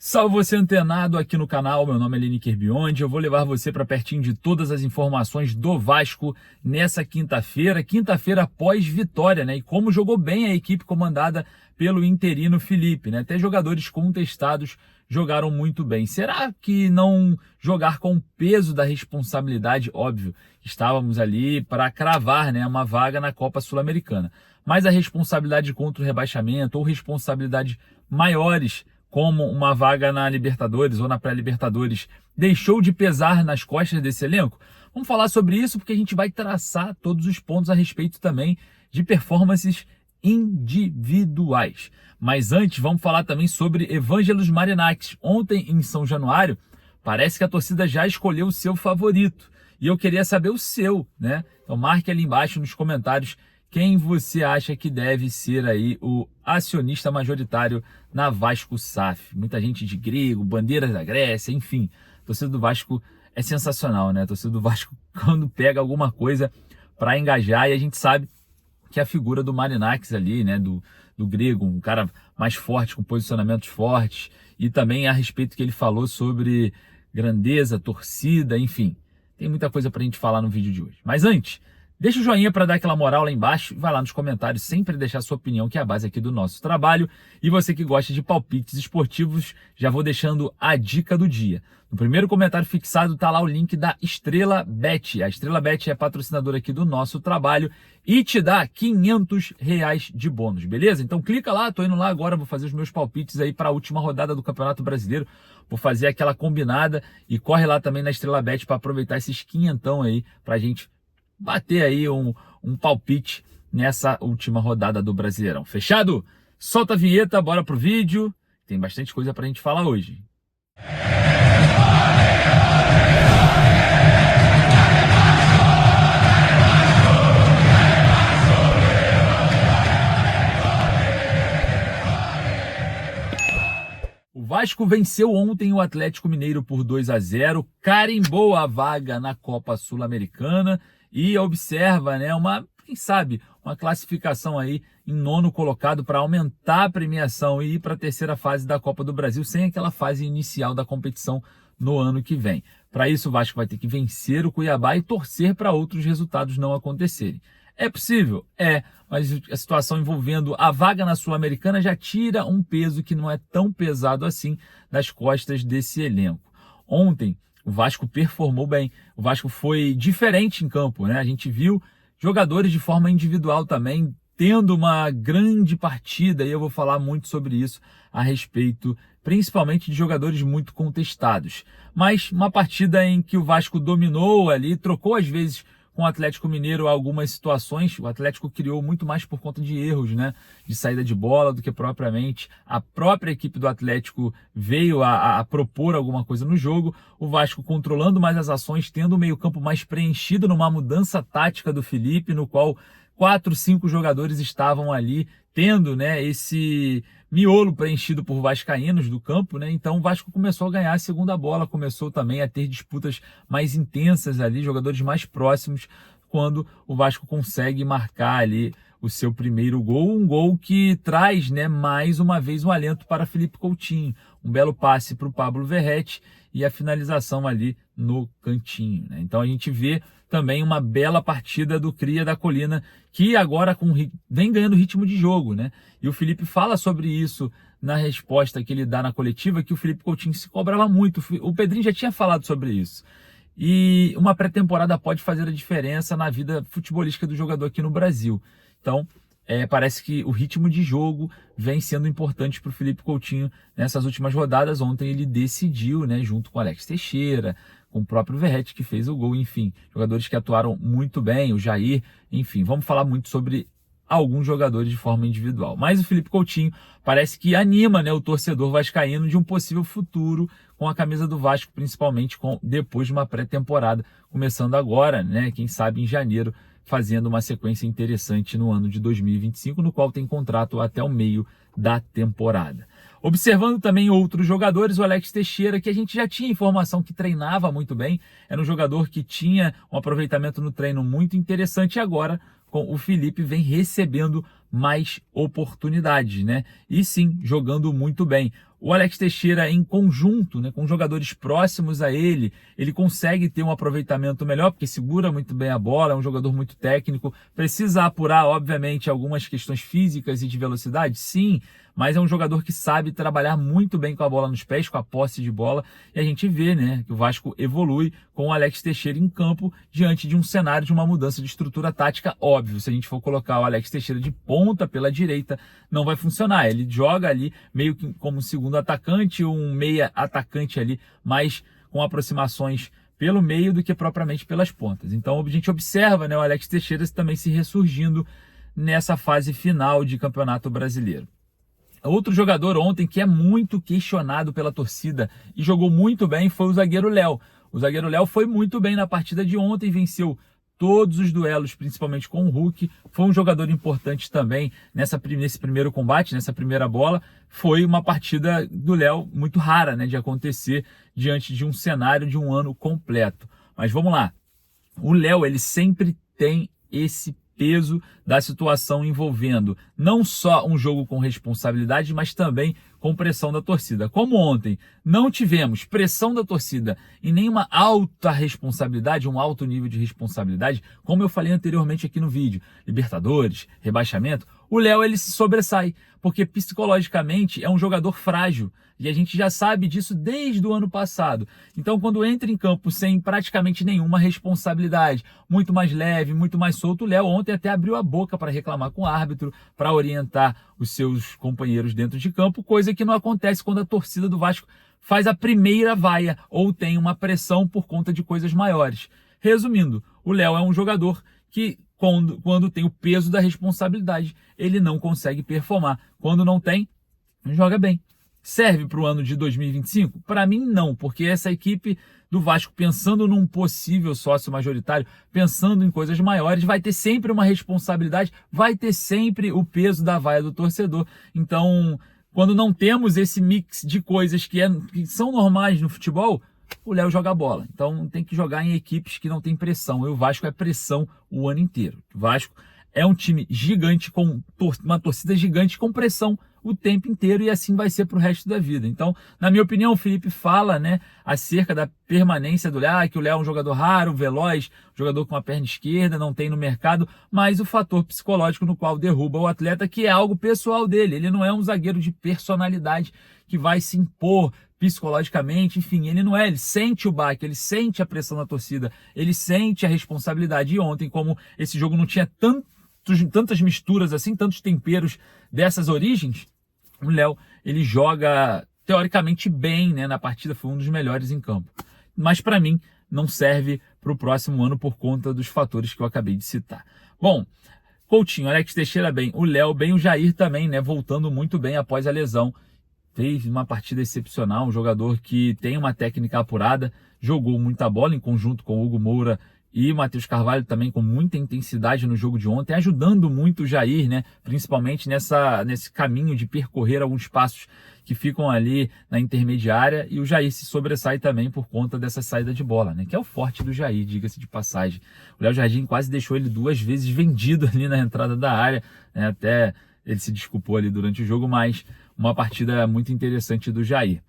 Salve você antenado aqui no canal, meu nome é Lini Kerbionde, eu vou levar você para pertinho de todas as informações do Vasco nessa quinta-feira após vitória, né? E como jogou bem a equipe comandada pelo interino Felipe, né? Até jogadores contestados jogaram muito bem. Será que não jogar com o peso da responsabilidade? Óbvio, estávamos ali para cravar, né, uma vaga na Copa Sul-Americana. Mas a responsabilidade contra o rebaixamento ou responsabilidades maiores como uma vaga na Libertadores ou na pré-Libertadores, deixou de pesar nas costas desse elenco? Vamos falar sobre isso porque a gente vai traçar todos os pontos a respeito também de performances individuais. Mas antes, vamos falar também sobre Evangelos Marinakis. Ontem, em São Januário, parece que a torcida já escolheu o seu favorito. E eu queria saber o seu, né? Então marque ali embaixo nos comentários quem você acha que deve ser aí o acionista majoritário na Vasco SAF. Muita gente de grego, bandeiras da Grécia, enfim. A torcida do Vasco é sensacional, né? A torcida do Vasco quando pega alguma coisa para engajar, e a gente sabe que a figura do Marinakis ali, né, do grego, um cara mais forte, com posicionamentos fortes, e também a respeito que ele falou sobre grandeza, torcida, enfim. Tem muita coisa pra gente falar no vídeo de hoje. Mas antes, deixa o joinha para dar aquela moral lá embaixo, vai lá nos comentários, sempre deixar sua opinião, que é a base aqui do nosso trabalho. E você que gosta de palpites esportivos, já vou deixando a dica do dia. No primeiro comentário fixado tá lá o link da Estrela Bet. A Estrela Bet é patrocinadora aqui do nosso trabalho e te dá R$ 500 de bônus, beleza? Então clica lá, tô indo lá agora, vou fazer os meus palpites aí para a última rodada do Campeonato Brasileiro. Vou fazer aquela combinada e corre lá também na Estrela Bet para aproveitar esses quinhentão aí pra gente bater aí um palpite nessa última rodada do Brasileirão. Fechado? Solta a vinheta, bora pro vídeo. Tem bastante coisa pra gente falar hoje. O Vasco venceu ontem o Atlético Mineiro por 2-0, carimbou a vaga na Copa Sul-Americana e observa, né, quem sabe, uma classificação aí em nono colocado para aumentar a premiação e ir para a terceira fase da Copa do Brasil, sem aquela fase inicial da competição no ano que vem. Para isso, o Vasco vai ter que vencer o Cuiabá e torcer para outros resultados não acontecerem. É possível? É, mas a situação envolvendo a vaga na Sul-Americana já tira um peso que não é tão pesado assim das costas desse elenco. Ontem, o Vasco performou bem, o Vasco foi diferente em campo, né? A gente viu jogadores de forma individual também tendo uma grande partida, e eu vou falar muito sobre isso a respeito, principalmente de jogadores muito contestados. Mas uma partida em que o Vasco dominou ali, trocou às vezes com o Atlético Mineiro algumas situações. O Atlético criou muito mais por conta de erros, né, de saída de bola, do que propriamente a própria equipe do Atlético veio a propor alguma coisa no jogo. O Vasco controlando mais as ações, tendo o meio-campo mais preenchido numa mudança tática do Felipe, no qual 4, 5 jogadores estavam ali tendo, né, esse miolo preenchido por vascaínos do campo, né? Então o Vasco começou a ganhar a segunda bola, começou também a ter disputas mais intensas ali, jogadores mais próximos, quando o Vasco consegue marcar ali o seu primeiro gol, um gol que traz, né, mais uma vez um alento para Felipe Coutinho, um belo passe para o Pablo Verratti e a finalização ali no cantinho, né? Então a gente vê também uma bela partida do Cria da Colina, que agora vem ganhando ritmo de jogo, né? E o Felipe fala sobre isso na resposta que ele dá na coletiva, que o Felipe Coutinho se cobrava muito. O Pedrinho já tinha falado sobre isso. E uma pré-temporada pode fazer a diferença na vida futebolística do jogador aqui no Brasil. Então, parece que o ritmo de jogo vem sendo importante para o Felipe Coutinho nessas últimas rodadas. Ontem ele decidiu, né, junto com o Alex Teixeira, com o próprio Verratti que fez o gol, enfim, jogadores que atuaram muito bem, o Jair, enfim, vamos falar muito sobre alguns jogadores de forma individual. Mas o Felipe Coutinho parece que anima, né, o torcedor vascaíno de um possível futuro com a camisa do Vasco, principalmente depois de uma pré-temporada, começando agora, né, quem sabe em janeiro, fazendo uma sequência interessante no ano de 2025, no qual tem contrato até o meio da temporada. Observando também outros jogadores, o Alex Teixeira, que a gente já tinha informação que treinava muito bem, era um jogador que tinha um aproveitamento no treino muito interessante, e agora com o Felipe vem recebendo mais oportunidades, né? E sim, jogando muito bem. o Alex Teixeira em conjunto, né, com jogadores próximos a ele consegue ter um aproveitamento melhor, porque segura muito bem a bola, é um jogador muito técnico, precisa apurar, obviamente, algumas questões físicas e de velocidade, sim, mas é um jogador que sabe trabalhar muito bem com a bola nos pés, com a posse de bola, e a gente vê, né, que o Vasco evolui com o Alex Teixeira em campo diante de um cenário de uma mudança de estrutura tática, óbvio. Se a gente for colocar o Alex Teixeira de ponta pela direita, não vai funcionar. Ele joga ali meio que como segundo atacante, um meia atacante ali, mais com aproximações pelo meio do que propriamente pelas pontas. Então a gente observa, né, o Alex Teixeira também se ressurgindo nessa fase final de Campeonato Brasileiro. Outro jogador ontem que é muito questionado pela torcida e jogou muito bem foi o zagueiro Léo. O zagueiro Léo foi muito bem na partida de ontem, venceu todos os duelos, principalmente com o Hulk. Foi um jogador importante também nesse primeiro combate, nessa primeira bola. Foi uma partida do Léo muito rara, né, de acontecer diante de um cenário de um ano completo. Mas vamos lá. O Léo, ele sempre tem esse peso da situação envolvendo não só um jogo com responsabilidade, mas também com pressão da torcida. Como ontem não tivemos pressão da torcida e nenhuma alta responsabilidade, um alto nível de responsabilidade, como eu falei anteriormente aqui no vídeo, Libertadores, rebaixamento, o Léo ele se sobressai, porque psicologicamente é um jogador frágil. E a gente já sabe disso desde o ano passado. Então, quando entra em campo sem praticamente nenhuma responsabilidade, muito mais leve, muito mais solto, o Léo ontem até abriu a boca para reclamar com o árbitro, para orientar os seus companheiros dentro de campo, coisa que não acontece quando a torcida do Vasco faz a primeira vaia ou tem uma pressão por conta de coisas maiores. Resumindo, o Léo é um jogador que, quando tem o peso da responsabilidade, ele não consegue performar. Quando não tem, joga bem. Serve para o ano de 2025? Para mim, não, porque essa equipe do Vasco, pensando num possível sócio majoritário, pensando em coisas maiores, vai ter sempre uma responsabilidade, vai ter sempre o peso da vaia do torcedor. Então, quando não temos esse mix de coisas que são normais no futebol, o Léo joga bola. Então, tem que jogar em equipes que não tem pressão. E o Vasco é pressão o ano inteiro. O Vasco é um time gigante, com uma torcida gigante, com pressão o tempo inteiro, e assim vai ser para o resto da vida. Então, na minha opinião, o Felipe fala, né, acerca da permanência do Léo, que o Léo é um jogador raro, veloz, jogador com a perna esquerda, não tem no mercado, mas o fator psicológico no qual derruba o atleta, que é algo pessoal dele. Ele não é um zagueiro de personalidade que vai se impor psicologicamente, enfim, ele não é, ele sente o baque, ele sente a pressão da torcida, ele sente a responsabilidade. E ontem, como esse jogo não tinha tantas misturas assim, tantos temperos dessas origens, o Léo, ele joga teoricamente bem, né, na partida, foi um dos melhores em campo. Mas para mim não serve para o próximo ano por conta dos fatores que eu acabei de citar. Bom, Coutinho, Alex Teixeira bem, o Léo bem, o Jair também, né, voltando muito bem após a lesão. Fez uma partida excepcional, um jogador que tem uma técnica apurada, jogou muita bola em conjunto com o Hugo Moura e Matheus Carvalho também com muita intensidade no jogo de ontem, ajudando muito o Jair, né? Principalmente nesse caminho de percorrer alguns passos que ficam ali na intermediária, e o Jair se sobressai também por conta dessa saída de bola, né? Que é o forte do Jair, diga-se de passagem. O Léo Jardim quase deixou ele 2 vezes vendido ali na entrada da área, né? Até ele se desculpou ali durante o jogo, mas uma partida muito interessante do Jair.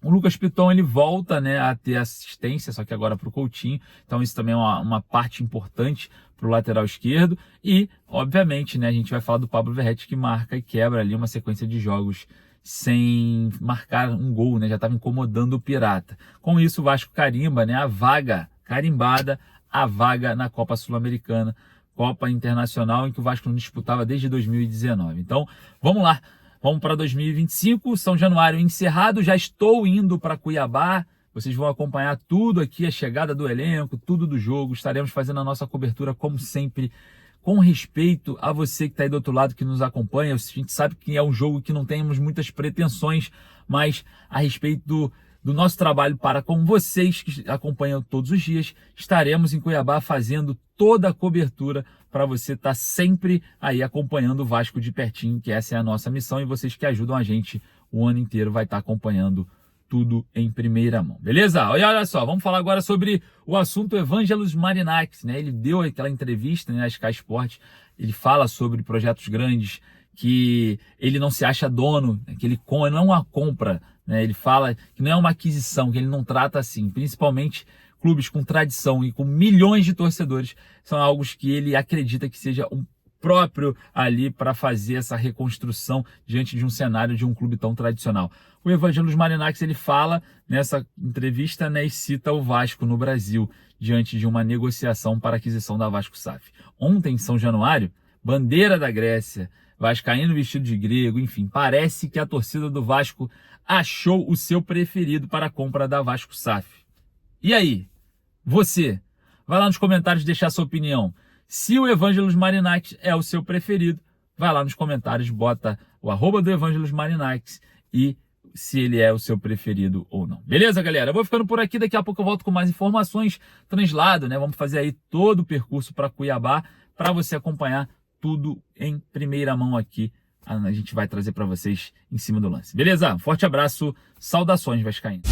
O Lucas Piton, ele volta, né, a ter assistência, só que agora para o Coutinho. Então isso também é uma parte importante para o lateral esquerdo. E, obviamente, né, a gente vai falar do Pablo Verratti, que marca e quebra ali uma sequência de jogos sem marcar um gol, né? Já estava incomodando o Pirata. Com isso, o Vasco carimba, né, a vaga carimbada, a vaga na Copa Sul-Americana, Copa Internacional, em que o Vasco não disputava desde 2019. Então, vamos lá. Vamos para 2025, São Januário encerrado, já estou indo para Cuiabá, vocês vão acompanhar tudo aqui, a chegada do elenco, tudo do jogo, estaremos fazendo a nossa cobertura como sempre, com respeito a você que está aí do outro lado, que nos acompanha. A gente sabe que é um jogo que não temos muitas pretensões, mas a respeito do nosso trabalho para com vocês que acompanham todos os dias, estaremos em Cuiabá fazendo toda a cobertura para você estar sempre aí acompanhando o Vasco de pertinho, que essa é a nossa missão, e vocês que ajudam a gente o ano inteiro vai estar acompanhando tudo em primeira mão, beleza? E olha só, vamos falar agora sobre o assunto Evangelos Marinakis, né? Ele deu aquela entrevista, né, na Sky Sport, ele fala sobre projetos grandes que ele não se acha dono, né, que ele não a compra, né, ele fala que não é uma aquisição, que ele não trata assim, principalmente clubes com tradição e com milhões de torcedores, são algo que ele acredita que seja um próprio ali para fazer essa reconstrução diante de um cenário de um clube tão tradicional. O Evangelos Marinákis, ele fala nessa entrevista, né, e cita o Vasco no Brasil, diante de uma negociação para aquisição da Vasco SAF. Ontem, em São Januário, bandeira da Grécia, vascaíno vestido de grego, enfim, parece que a torcida do Vasco achou o seu preferido para a compra da Vasco SAF. E aí? Você? Vai lá nos comentários deixar sua opinião. Se o Evangelos Marinákis é o seu preferido, vai lá nos comentários, bota o @ do Evangelos Marinákis e se ele é o seu preferido ou não. Beleza, galera? Eu vou ficando por aqui, daqui a pouco eu volto com mais informações, translado, né? Vamos fazer aí todo o percurso para Cuiabá, para você acompanhar tudo em primeira mão aqui. A gente vai trazer para vocês em cima do lance. Beleza? Forte abraço, saudações vascaínas.